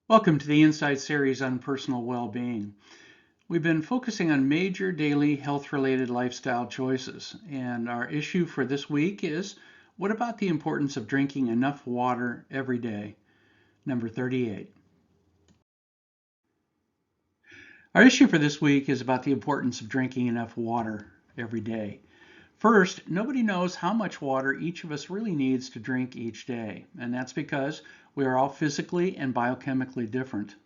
Welcome to the Insight series on personal well-being. We've been focusing on major daily health-related lifestyle choices, and our issue for this week is, what about the importance of drinking enough water every day? Number 38. Our issue for this week is about the importance of drinking enough water every day. First, nobody knows how much water each of us really needs to drink each day, and that's because we are all physically and biochemically different.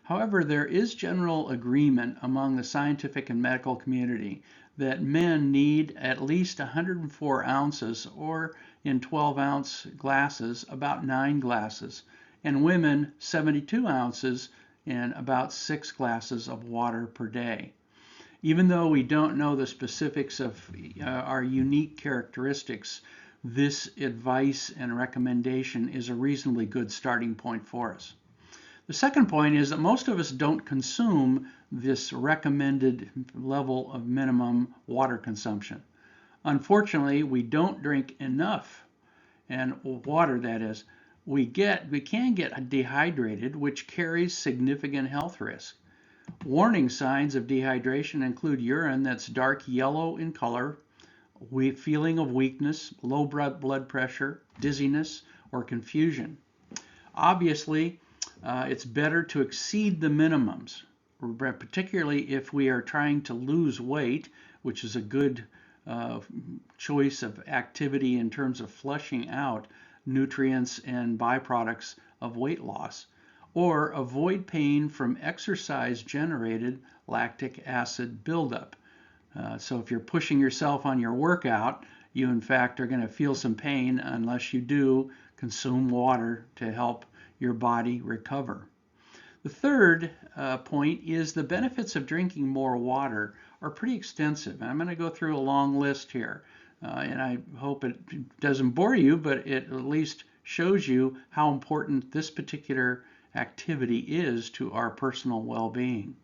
However, there is general agreement among the scientific and medical community that men need at least 104 ounces, or in 12-ounce glasses, about 9 glasses, and women 72 ounces and about 6 glasses of water per day. Even though we don't know the specifics of our unique characteristics, this advice and recommendation is a reasonably good starting point for us. The second point is that most of us don't consume this recommended level of minimum water consumption. Unfortunately, we don't drink enough, and water that is. We can get dehydrated, which carries significant health risk. Warning signs of dehydration include urine that's dark yellow in color, feeling of weakness, low blood pressure, dizziness, or confusion. Obviously, it's better to exceed the minimums, particularly if we are trying to lose weight, which is a good choice of activity in terms of flushing out nutrients and byproducts of weight loss, or avoid pain from exercise-generated lactic acid buildup. So if you're pushing yourself on your workout, you in fact are going to feel some pain unless you do consume water to help your body recover. The third point is the benefits of drinking more water are pretty extensive. I'm going to go through a long list here, and I hope it doesn't bore you, but it at least shows you how important this particular activity is to our personal well-being.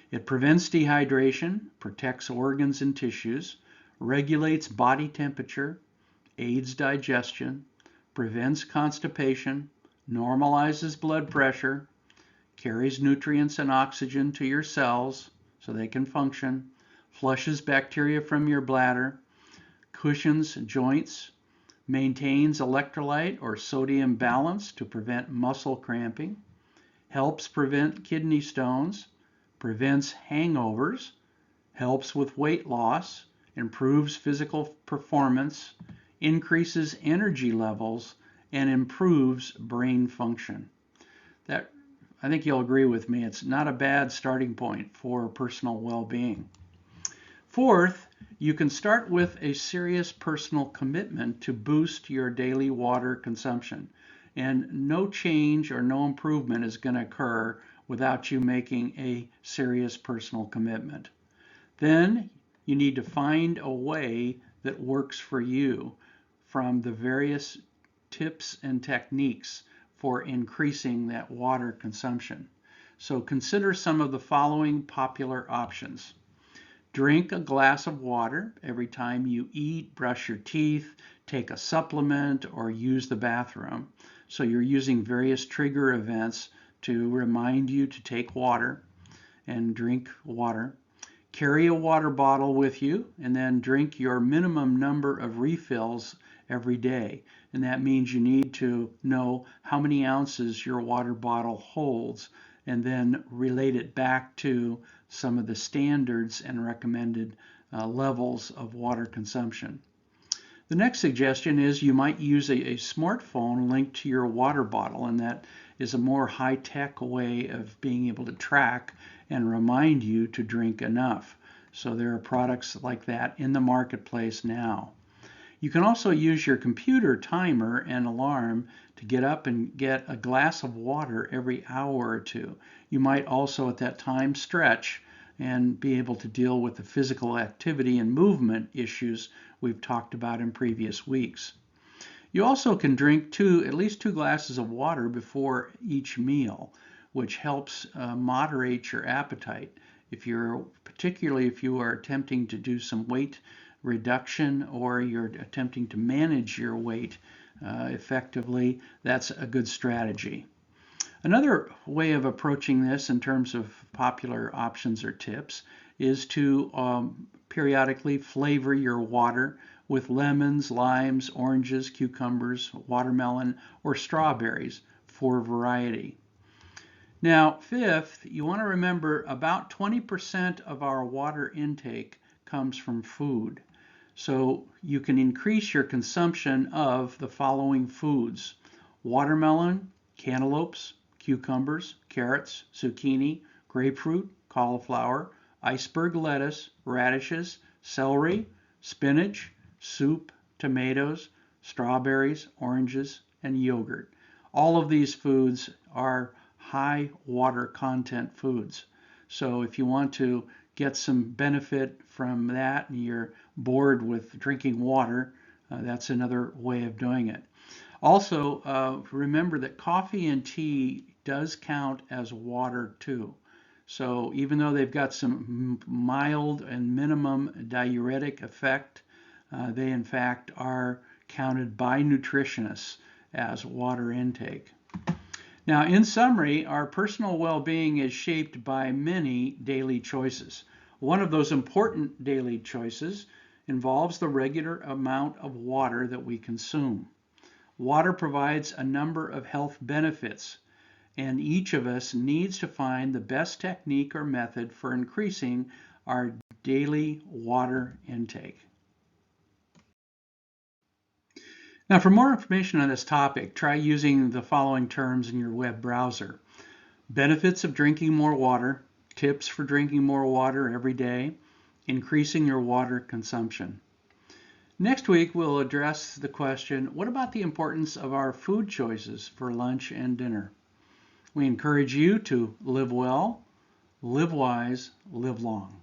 It prevents dehydration, protects organs and tissues, regulates body temperature, aids digestion, prevents constipation, normalizes blood pressure, carries nutrients and oxygen to your cells so they can function, flushes bacteria from your bladder, cushions joints, maintains electrolyte or sodium balance to prevent muscle cramping, helps prevent kidney stones, prevents hangovers, helps with weight loss, improves physical performance, increases energy levels, and improves brain function. That, I think you'll agree with me, it's not a bad starting point for personal well-being. Fourth, you can start with a serious personal commitment to boost your daily water consumption. And no change or no improvement is going to occur without you making a serious personal commitment. Then you need to find a way that works for you from the various tips and techniques for increasing that water consumption. So consider some of the following popular options. Drink a glass of water every time you eat, brush your teeth, take a supplement, or use the bathroom. So you're using various trigger events to remind you to take water and drink water. Carry a water bottle with you and then drink your minimum number of refills every day. And that means you need to know how many ounces your water bottle holds and then relate it back to some of the standards and recommended levels of water consumption. The next suggestion is you might use a smartphone linked to your water bottle, and that is a more high-tech way of being able to track and remind you to drink enough. So there are products like that in the marketplace now. You can also use your computer timer and alarm to get up and get a glass of water every hour or two. You might also at that time stretch and be able to deal with the physical activity and movement issues we've talked about in previous weeks. You also can drink at least 2 glasses of water before each meal, which helps moderate your appetite. Particularly if you are attempting to do some weight reduction or you're attempting to manage your weight effectively, that's a good strategy. Another way of approaching this in terms of popular options or tips is to periodically flavor your water with lemons, limes, oranges, cucumbers, watermelon, or strawberries for variety. Now, fifth, you want to remember about 20% of our water intake comes from food. So you can increase your consumption of the following foods: watermelon, cantaloupes, cucumbers, carrots, zucchini, grapefruit, cauliflower, iceberg lettuce, radishes, celery, spinach, soup, tomatoes, strawberries, oranges, and yogurt. All of these foods are high water content foods. So if you want to get some benefit from that and you're bored with drinking water, that's another way of doing it. Also, remember that coffee and tea does count as water too. So even though they've got some mild and minimum diuretic effect, they in fact are counted by nutritionists as water intake. Now, in summary, our personal well-being is shaped by many daily choices. One of those important daily choices involves the regular amount of water that we consume. Water provides a number of health benefits, and each of us needs to find the best technique or method for increasing our daily water intake. Now, for more information on this topic, try using the following terms in your web browser: benefits of drinking more water, tips for drinking more water every day, increasing your water consumption. Next week, we'll address the question, what about the importance of our food choices for lunch and dinner? We encourage you to live well, live wise, live long.